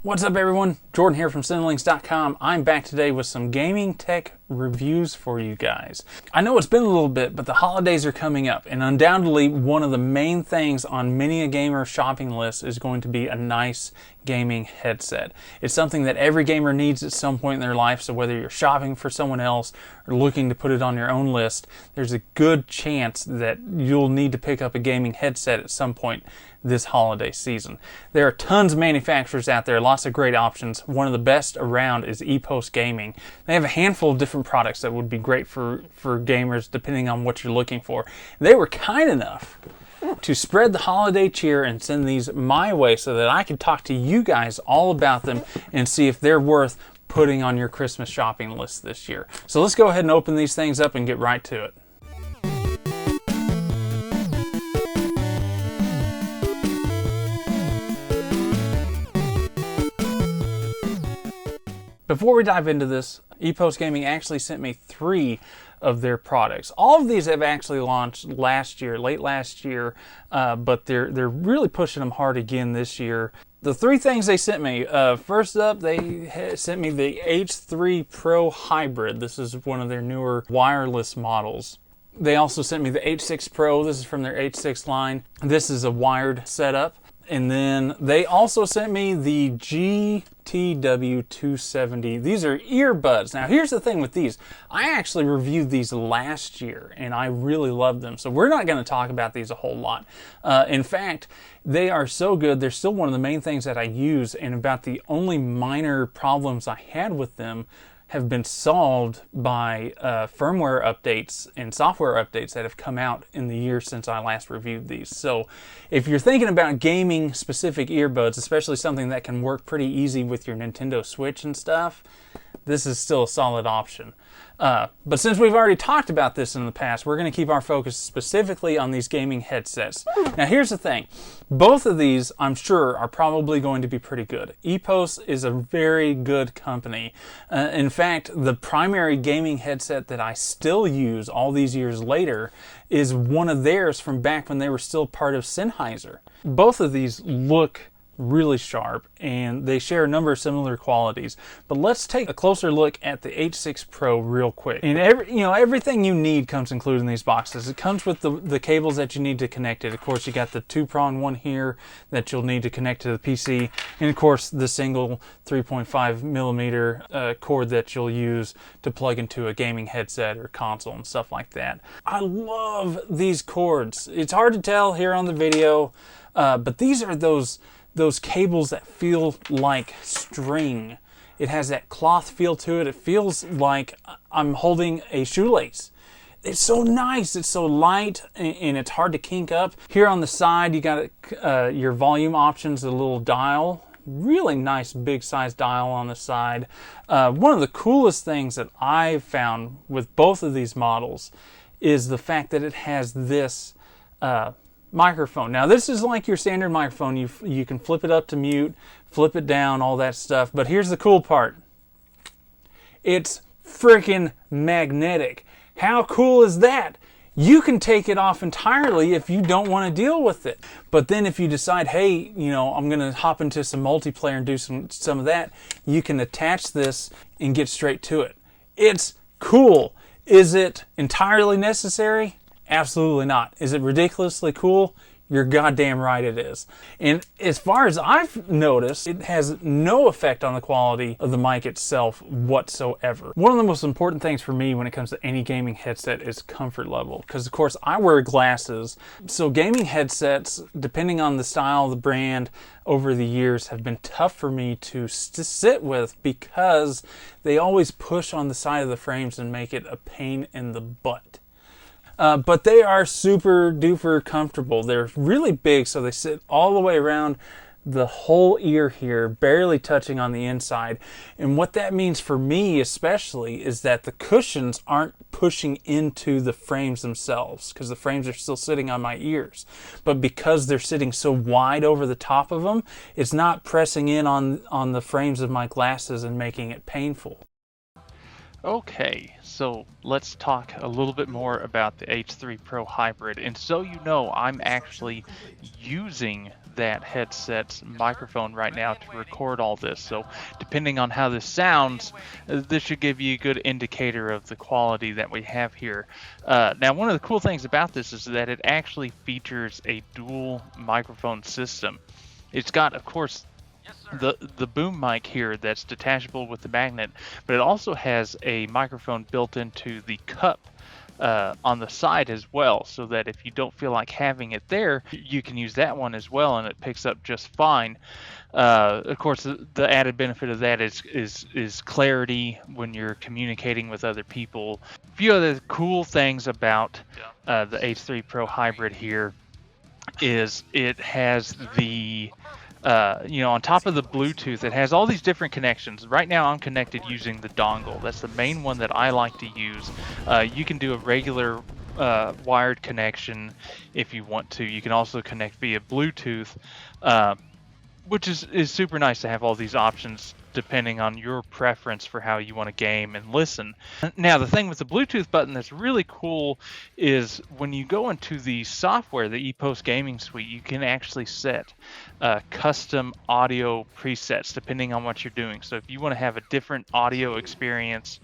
What's up everyone? Jordan here from Cinelinx.com. I'm back today with some gaming tech reviews for you guys. I know it's been a little bit, but the holidays are coming up, and undoubtedly one of the main things on many a gamer shopping list is going to be a nice gaming headset. It's something that every gamer needs at some point in their life, so whether you're shopping for someone else or looking to put it on your own list, there's a good chance that you'll need to pick up a gaming headset at some point this holiday season. There are tons of manufacturers out there, lots of great options. One of the best around is Epos Gaming. They have a handful of different products that would be great for gamers depending on what you're looking for. They were kind enough to spread the holiday cheer and send these my way so that I could talk to you guys all about them and see if they're worth putting on your Christmas shopping list this year. So let's go ahead and open these things up and get right to it. Before we dive into this, Epos Gaming actually sent me 3 of their products. All of these have actually launched last year, late last year, but they're really pushing them hard again this year. The 3 things they sent me, first up, they sent me the H3PRO Hybrid. This is one of their newer wireless models. They also sent me the H6Pro. This is from their H6 line. This is a wired setup. And then they also sent me the GTW270. These are earbuds. Now here's the thing with these. I actually reviewed these last year and I really loved them. So we're not going to talk about these a whole lot. In fact, they are so good. They're still one of the main things that I use, and about the only minor problems I had with them have been solved by firmware updates and software updates that have come out in the year since I last reviewed these. So if you're thinking about gaming specific earbuds, especially something that can work pretty easy with your Nintendo Switch and stuff, this is still a solid option. But since we've already talked about this in the past, we're going to keep our focus specifically on these gaming headsets. Now here's the thing. Both of these, I'm sure, are probably going to be pretty good. Epos is a very good company. In fact, the primary gaming headset that I still use all these years later is one of theirs from back when they were still part of Sennheiser. Both of these look really sharp and they share a number of similar qualities, but let's take a closer look at the H6Pro real quick. And everything you need comes included in these boxes. It comes with the cables that you need to connect it. Of course, you got the 2-prong one here that you'll need to connect to the PC, and of course the single 3.5 millimeter cord that you'll use to plug into a gaming headset or console and stuff like that. I love these cords. It's hard to tell here on the video, but these are those cables that feel like string. It has that cloth feel to it. It feels like I'm holding a shoelace. It's so nice. It's so light and it's hard to kink up. Here on the side, you got your volume options, a little dial. Really nice big size dial on the side. One of the coolest things that I've found with both of these models is the fact that it has this microphone. Now this is like your standard microphone. You can flip it up to mute, flip it down, all that stuff. But here's the cool part. It's freaking magnetic. How cool is that? You can take it off entirely if you don't want to deal with it. But then if you decide, hey, I'm going to hop into some multiplayer and do some of that, you can attach this and get straight to it. It's cool. Is it entirely necessary? Absolutely not. Is it ridiculously cool? You're goddamn right it is. And as far as I've noticed, it has no effect on the quality of the mic itself whatsoever. One of the most important things for me when it comes to any gaming headset is comfort level. Because of course I wear glasses. So gaming headsets, depending on the style, the brand, over the years have been tough for me to sit with because they always push on the side of the frames and make it a pain in the butt. But they are super duper comfortable. They're really big, so they sit all the way around the whole ear here, barely touching on the inside. And what that means for me especially is that the cushions aren't pushing into the frames themselves, because the frames are still sitting on my ears. But because they're sitting so wide over the top of them, it's not pressing in on the frames of my glasses and making it painful. Okay, so let's talk a little bit more about the H3PRO Hybrid. And so you know, I'm actually using that headset's microphone right now to record all this. So depending on how this sounds, this should give you a good indicator of the quality that we have here. Now, one of the cool things about this is that it actually features a dual microphone system. It's got, of course, the boom mic here that's detachable with the magnet, but it also has a microphone built into the cup on the side as well, so that if you don't feel like having it there, you can use that one as well, and it picks up just fine. Of course, the added benefit of that is clarity when you're communicating with other people. A few other cool things about the H3PRO Hybrid here is it has the on top of the Bluetooth, it has all these different connections. Right now I'm connected using the dongle. That's the main one that I like to use. You can do a regular wired connection if you want to. You can also connect via Bluetooth, which is super nice to have all these options depending on your preference for how you want to game and listen. Now, the thing with the Bluetooth button that's really cool is when you go into the software, the Epos gaming suite, you can actually set custom audio presets depending on what you're doing. So if you want to have a different audio experience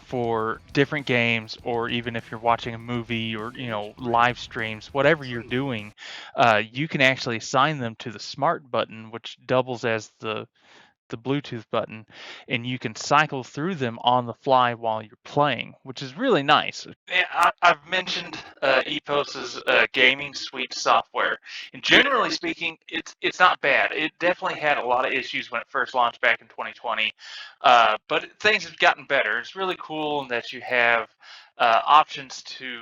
for different games, or even if you're watching a movie or live streams, whatever you're doing, you can actually assign them to the smart button, which doubles as the Bluetooth button, and you can cycle through them on the fly while you're playing, which is really nice. I've mentioned Epos's gaming suite software, and generally speaking, it's not bad. It definitely had a lot of issues when it first launched back in 2020, but things have gotten better. It's really cool in that you have options to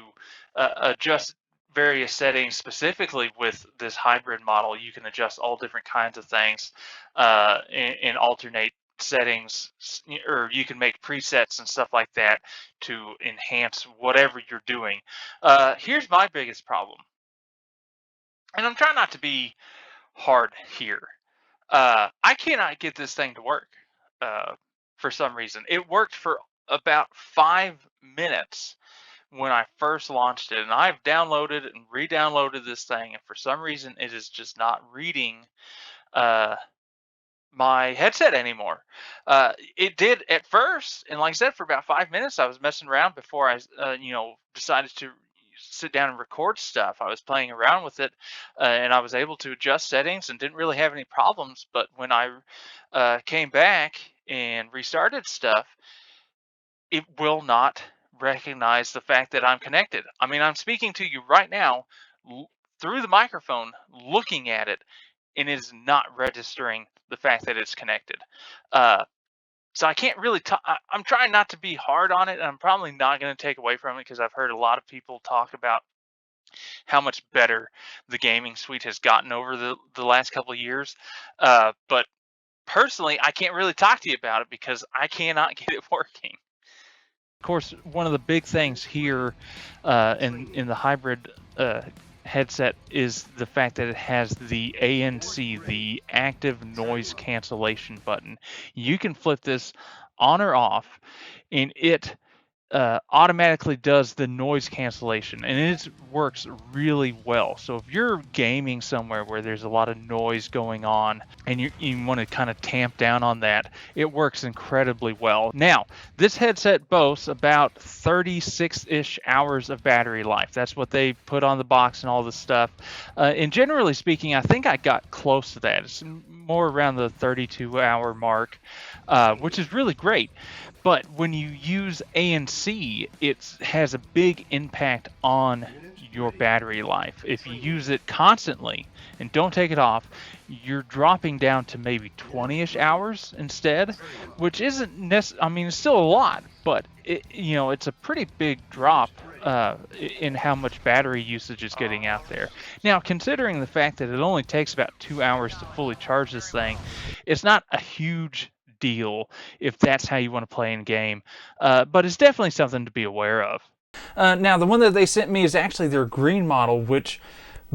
adjust various settings. Specifically with this hybrid model, you can adjust all different kinds of things and alternate settings, or you can make presets and stuff like that to enhance whatever you're doing. Here's my biggest problem, and I'm trying not to be hard here. I cannot get this thing to work for some reason. It worked for about 5 minutes when I first launched it, and I've downloaded and re-downloaded this thing, and for some reason it is just not reading my headset anymore. It did at first, and like I said, for about 5 minutes I was messing around before I decided to sit down and record stuff. I was playing around with it, and I was able to adjust settings and didn't really have any problems. But when I came back and restarted stuff, it will not recognize the fact that I'm connected. I mean, I'm speaking to you right now through the microphone, looking at it, and it is not registering the fact that it's connected. So I can't really talk. I'm trying not to be hard on it, and I'm probably not going to take away from it, because I've heard a lot of people talk about how much better the gaming suite has gotten over the last couple of years. But personally, I can't really talk to you about it because I cannot get it working. Of course, one of the big things here in the hybrid headset is the fact that it has the ANC, the active noise cancellation button. You can flip this on or off, and it automatically does the noise cancellation, and it works really well. So if you're gaming somewhere where there's a lot of noise going on and you want to kind of tamp down on that, it works incredibly well. Now, this headset boasts about 36-ish hours of battery life. That's what they put on the box and all this stuff. And generally speaking, I think I got close to that. It's more around the 32-hour mark, which is really great. But when you use ANC, it has a big impact on your battery life. If you use it constantly and don't take it off, you're dropping down to maybe 20-ish hours instead, which isn't necessarily, I mean, it's still a lot, but it's a pretty big drop in how much battery usage is getting out there. Now, considering the fact that it only takes about 2 hours to fully charge this thing, it's not a huge deal if that's how you want to play in game, but it's definitely something to be aware of. Now, the one that they sent me is actually their green model, which,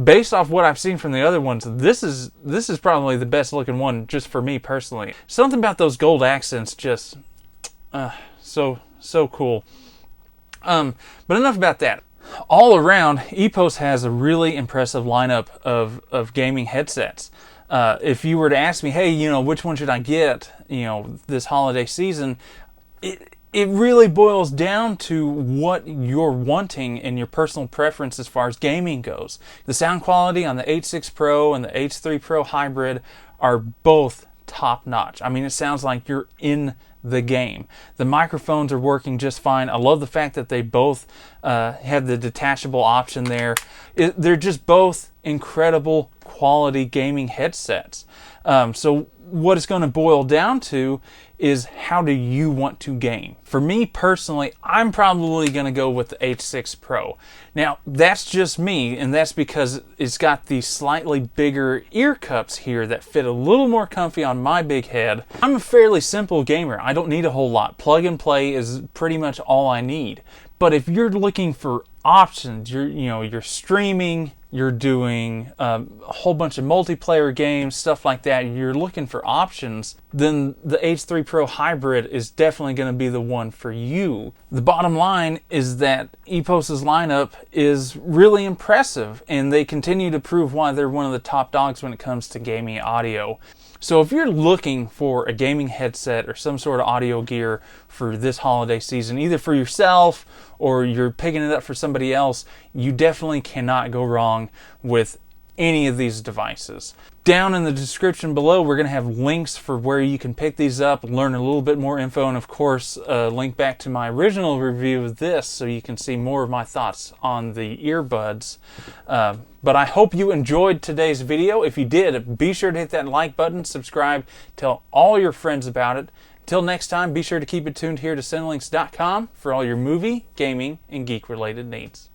based off what I've seen from the other ones, this is probably the best looking one, just for me personally. Something about those gold accents, just so cool. But enough about that. all around, Epos has a really impressive lineup of gaming headsets. If you were to ask me, hey, which one should I get, this holiday season, it really boils down to what you're wanting and your personal preference as far as gaming goes. The sound quality on the H6Pro and the H3PRO Hybrid are both top notch. I mean, it sounds like you're in the game. The microphones are working just fine. I love the fact that they both have the detachable option there. They're just both incredible quality gaming headsets. So what it's going to boil down to is, how do you want to game? For me personally, I'm probably going to go with the H6 Pro. Now, that's just me, and that's because it's got these slightly bigger ear cups here that fit a little more comfy on my big head. I'm a fairly simple gamer. I don't need a whole lot. Plug and play is pretty much all I need. But if you're looking for options, you're streaming, you're doing a whole bunch of multiplayer games, stuff like that, you're looking for options, then the H3PRO Hybrid is definitely going to be the one for you. The bottom line is that Epos's lineup is really impressive, and they continue to prove why they're one of the top dogs when it comes to gaming audio. So if you're looking for a gaming headset or some sort of audio gear for this holiday season, either for yourself or you're picking it up for somebody else, you definitely cannot go wrong with any of these devices. Down in the description below, we're going to have links for where you can pick these up, learn a little bit more info, and of course, a link back to my original review of this so you can see more of my thoughts on the earbuds. But I hope you enjoyed today's video. If you did, be sure to hit that like button, subscribe, tell all your friends about it. Until next time, be sure to keep it tuned here to Cinelinx.com for all your movie, gaming, and geek-related needs.